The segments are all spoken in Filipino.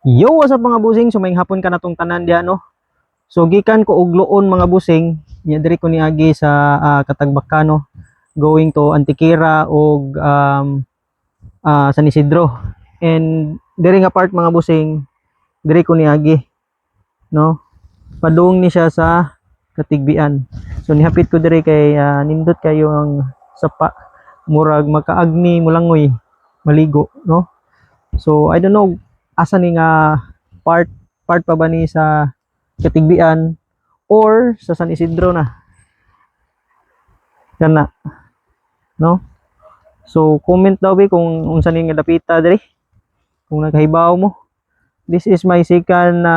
Yo, what's up mga busing? So may hapon ka na tong tanan diha no. So gikan ko og luon mga busing, nya diri ko niagi sa Katagbakano going to Antiquera og San Isidro. And diri nga part mga busing, diri ko niagi no. Padung ni siya sa Katigbian. So nihapit ko diri kay nindot kayo ang sapa murag makaagni mulangoy maligo no. So I don't know asa ni nga part pa ba ni sa Katigbian or sa San Isidro na kana no. So comment daw bi kung unsa ni nga dapita diri kung nakahibaw mo. This is my second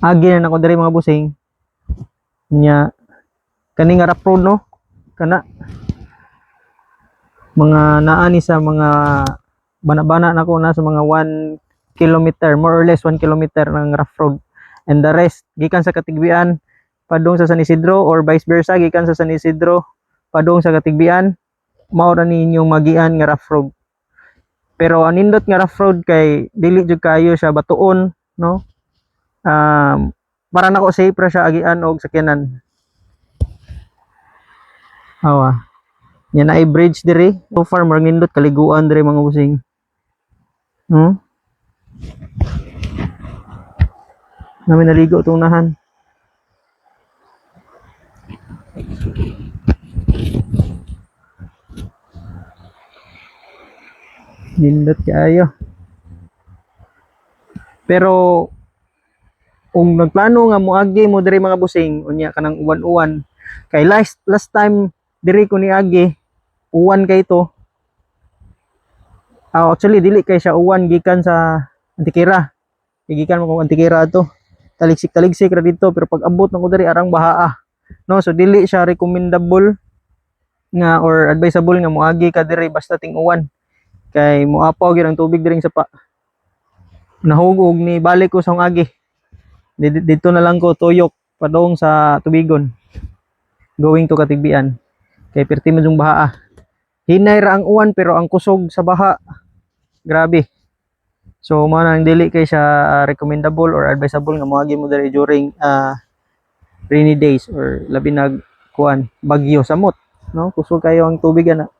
agi na nako diri mga busing nya kani nga rough road no kana mga naani sa mga bana-bana nako na sa mga 1 kilometer, more or less 1 kilometer ng rough road, and the rest gikan sa Katigbian padung sa San Isidro or vice versa gikan sa San Isidro padung sa Katigbian, mao ra ninyong magian nga rough road. Pero anindot nga rough road kay dili jud kayo siya batuon no. Para nako safe ra siya agian og sakyanan. Awa nya na bridge diri so far more nindot kaliguan diri mga busing. Namin naligo itong unahan. Nindot kayo. Pero kung nagplano nga moagi mo diri mga busing unya kanang uwan-uwan kay last time diri ko niagi uwan kay to. Actually dili kay siya uwan gikan sa Antiquera. Gikan mo kung Antiquera to. Taligsik ra dito pero pag abot nako diri arang bahaa. No, so dili siya recommendable nga or advisable nga moagi ka diri basta ting uwan. Kay moapaw gyud ang tubig diri sa pa. Nahugog ni balik ko sa agi. Dito na lang ko tuyok padong sa tubigon. Going to Katigbian. Kay perti man yung bahaa. Hinay ra ang uwan pero ang kusog sa baha grabe. So mo nang dili kay siya recommendable or advisable nga moagi mo diri during rainy days or labi nag kuan bagyo samot no, kusog kayo ang tubig ana.